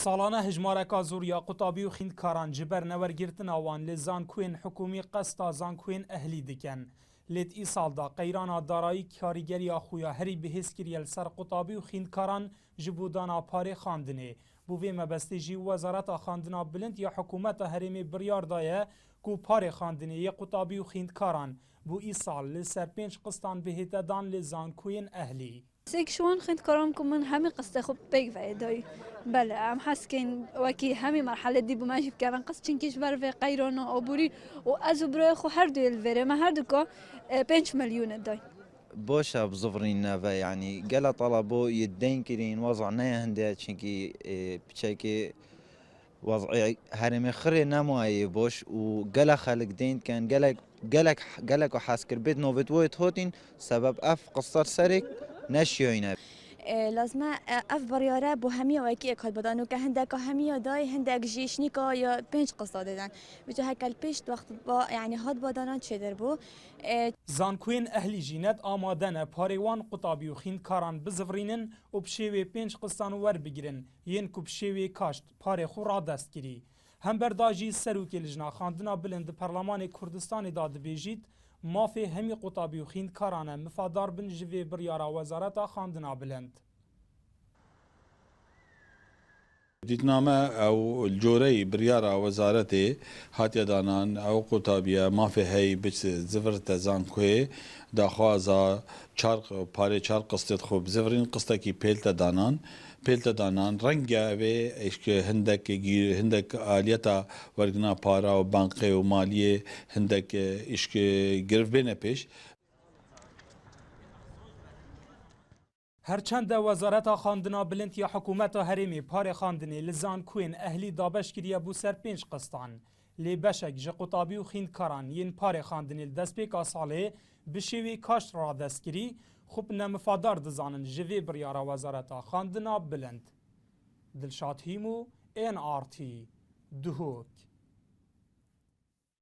سالانه هجمارکا زوریا قطابی و خیندکاران جبر نورگرتن آوان لزانکوین حکومی قستا زانکوین اهلی دکن. لیت ای سال دا قیرانا دارایی کاریگری آخویا هری بهیس کریل سر قطابی و خیندکاران جبودانا پاره خاندنه. بووی مبستی جی وزارت خاندنا بلند یا حکومت هرمی بریار دایه کو پاره خاندنه یا قطابی و خیندکاران بو ای سال لسر 5 قسطان بهیت دان لزانکوین اهلی. سيك شوان خنت كرامكم من همي قصة خب بيج فايداي بله ام حسكين وكي همي مرحلة دي بماشي بكران قص چنكيش بر في قيرونا أبوري وأزو برای خو هر دو الفيري ما هر دو كا 5 مليون داي بوشا بزفرين نافا يعني قال طلبوا يدين كرين وضعناه هندي چنكي بشكي وضعي هرمي خري نماي بوش وقال خلق دين كان قالك وحاسكر بيت نوفيت ويت هوتين سبب اف قصر سرك نشيوينه لازم اف برياره بو همي وكي اكل بدانو که هندك همي داي هندك جيشنيكا يا 5 قصه دادن بجو هكل پیش وقت با يعني هاد بدانان چدر بو زانکوین اهلی جینت آمادنه پاریوان قطابی و خیندکاران بزورینن و بشیوی 5 قسطان ور بگیرن ین کو بشیوی کاشت پاری خو را دست گیری هم برداجی سروکی لجنا خاندنا بلند پارلمان کردستان داد بیجید مافی همی قطابی و خیندکارانه مفادار بن جوی بریارا وزارت خاندنا بلند دیتنامه او الجوري بريارة وزارتي هاتي دانان او قطابية ما في هي بس زفرت زانكوي داخوازا چارق پاره چار قسطت خوب زفرين قسطه کی پیلتا دانان رنگا و اشک هندک آلیتا ورگنا پارا و بانقی و مالیه هندک اشک گرف بینه پیش هرچند وزارت خاندنا بلند یا حکومت هرمی پار خاندنی لزان کوین اهلی دابش کریه بو سر 5 قسطان لی بشک جه قطابی و خیندکاران ین پار خاندنی دست پیک آساله بشوی کاشت را دست کری خوب نمفادار دزانن جوی بریارا وزارت خاندنا بلند دلشاد هیمو NRT دهوک